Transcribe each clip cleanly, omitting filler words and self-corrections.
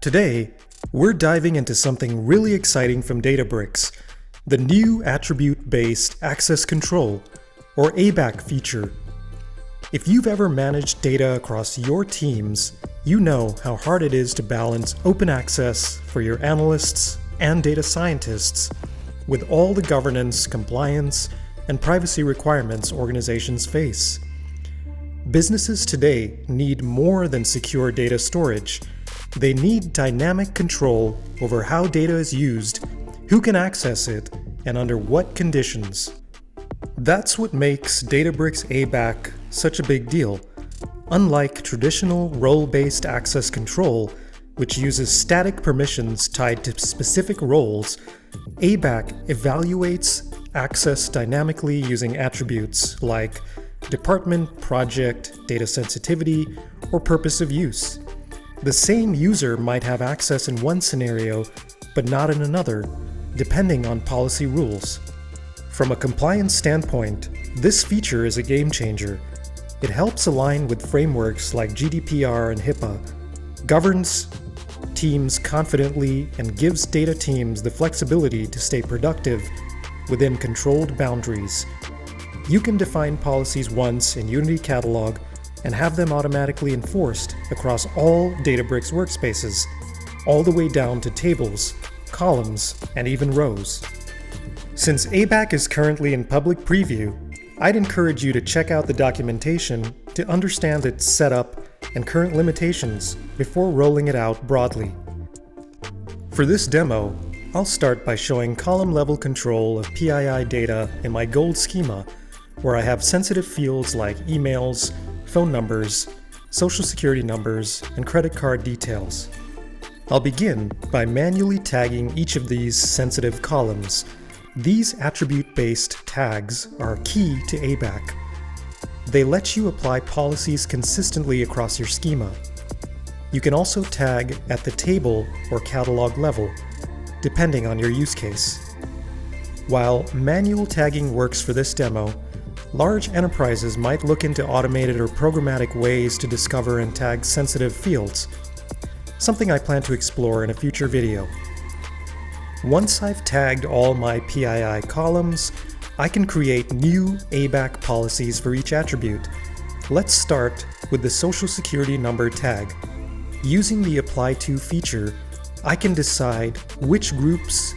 Today, we're diving into something really exciting from Databricks, the new Attribute-Based Access Control, or ABAC feature. If you've ever managed data across your teams, you know how hard it is to balance open access for your analysts and data scientists with all the governance, compliance, and privacy requirements organizations face. Businesses today need more than secure data storage. They need dynamic control over how data is used, who can access it, and under what conditions. That's what makes Databricks ABAC such a big deal. Unlike traditional role-based access control, which uses static permissions tied to specific roles, ABAC evaluates access dynamically using attributes like department, project, data sensitivity, or purpose of use. The same user might have access in one scenario, but not in another, depending on policy rules. From a compliance standpoint, this feature is a game changer. It helps align with frameworks like GDPR and HIPAA, governs teams confidently, and gives data teams the flexibility to stay productive within controlled boundaries. You can define policies once in Unity Catalog and have them automatically enforced across all Databricks workspaces, all the way down to tables, columns, and even rows. Since ABAC is currently in public preview, I'd encourage you to check out the documentation to understand its setup and current limitations before rolling it out broadly. For this demo, I'll start by showing column-level control of PII data in my gold schema, where I have sensitive fields like emails, phone numbers, social security numbers, and credit card details. I'll begin by manually tagging each of these sensitive columns. These attribute-based tags are key to ABAC. They let you apply policies consistently across your schema. You can also tag at the table or catalog level, depending on your use case. While manual tagging works for this demo, large enterprises might look into automated or programmatic ways to discover and tag sensitive fields, something I plan to explore in a future video. Once I've tagged all my PII columns, I can create new ABAC policies for each attribute. Let's start with the Social Security number tag. Using the Apply To feature, I can decide which groups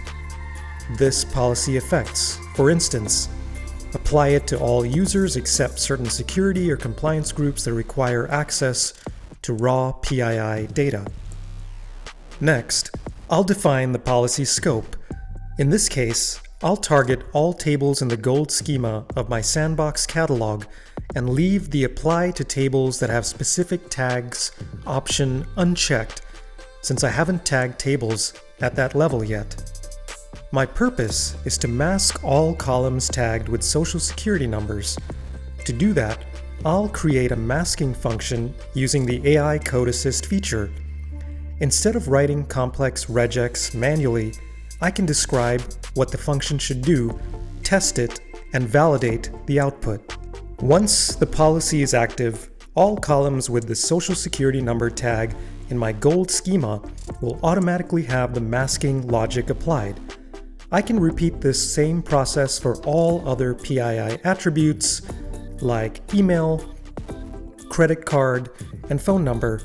this policy affects. For instance, apply it to all users except certain security or compliance groups that require access to raw PII data. Next, I'll define the policy scope. In this case, I'll target all tables in the gold schema of my sandbox catalog and leave the Apply to Tables that have specific tags option unchecked, since I haven't tagged tables at that level yet. My purpose is to mask all columns tagged with social security numbers. To do that, I'll create a masking function using the AI Code Assist feature. Instead of writing complex regex manually, I can describe what the function should do, test it, and validate the output. Once the policy is active, all columns with the social security number tag in my gold schema will automatically have the masking logic applied. I can repeat this same process for all other PII attributes like email, credit card, and phone number,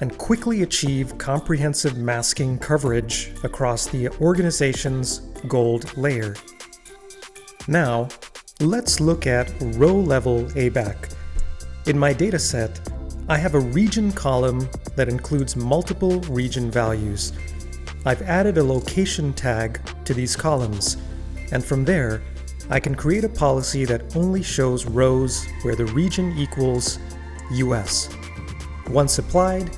and quickly achieve comprehensive masking coverage across the organization's gold layer. Now, let's look at row-level ABAC. In my dataset, I have a region column that includes multiple region values. I've added a location tag to these columns, and from there, I can create a policy that only shows rows where the region equals US. Once applied,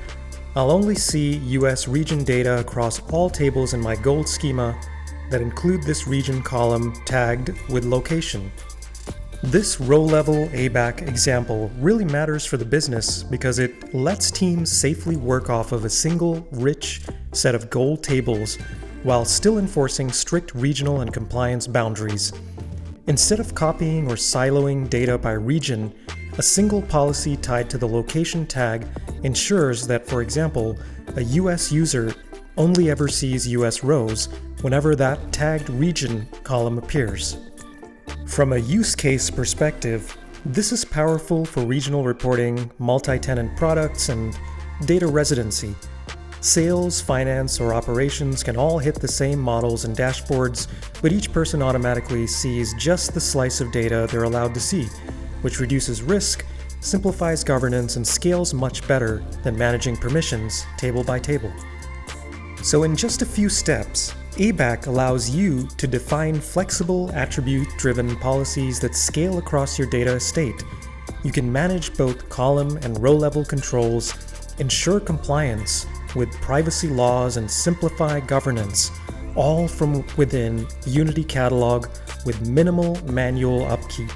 I'll only see US region data across all tables in my gold schema that include this region column tagged with location. This row-level ABAC example really matters for the business because it lets teams safely work off of a single, rich set of gold tables while still enforcing strict regional and compliance boundaries. Instead of copying or siloing data by region, a single policy tied to the location tag ensures that, for example, a US user only ever sees US rows whenever that tagged region column appears. From a use case perspective, this is powerful for regional reporting, multi-tenant products, and data residency. Sales, finance, or operations can all hit the same models and dashboards, but each person automatically sees just the slice of data they're allowed to see, which reduces risk, simplifies governance, and scales much better than managing permissions table by table. So in just a few steps, ABAC allows you to define flexible, attribute-driven policies that scale across your data estate. You can manage both column and row-level controls, ensure compliance with privacy laws, and simplify governance, all from within Unity Catalog with minimal manual upkeep.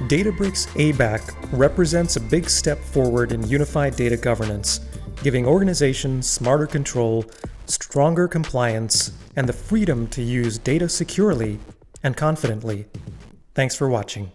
Databricks ABAC represents a big step forward in unified data governance, giving organizations smarter control, stronger compliance, and the freedom to use data securely and confidently. Thanks for watching.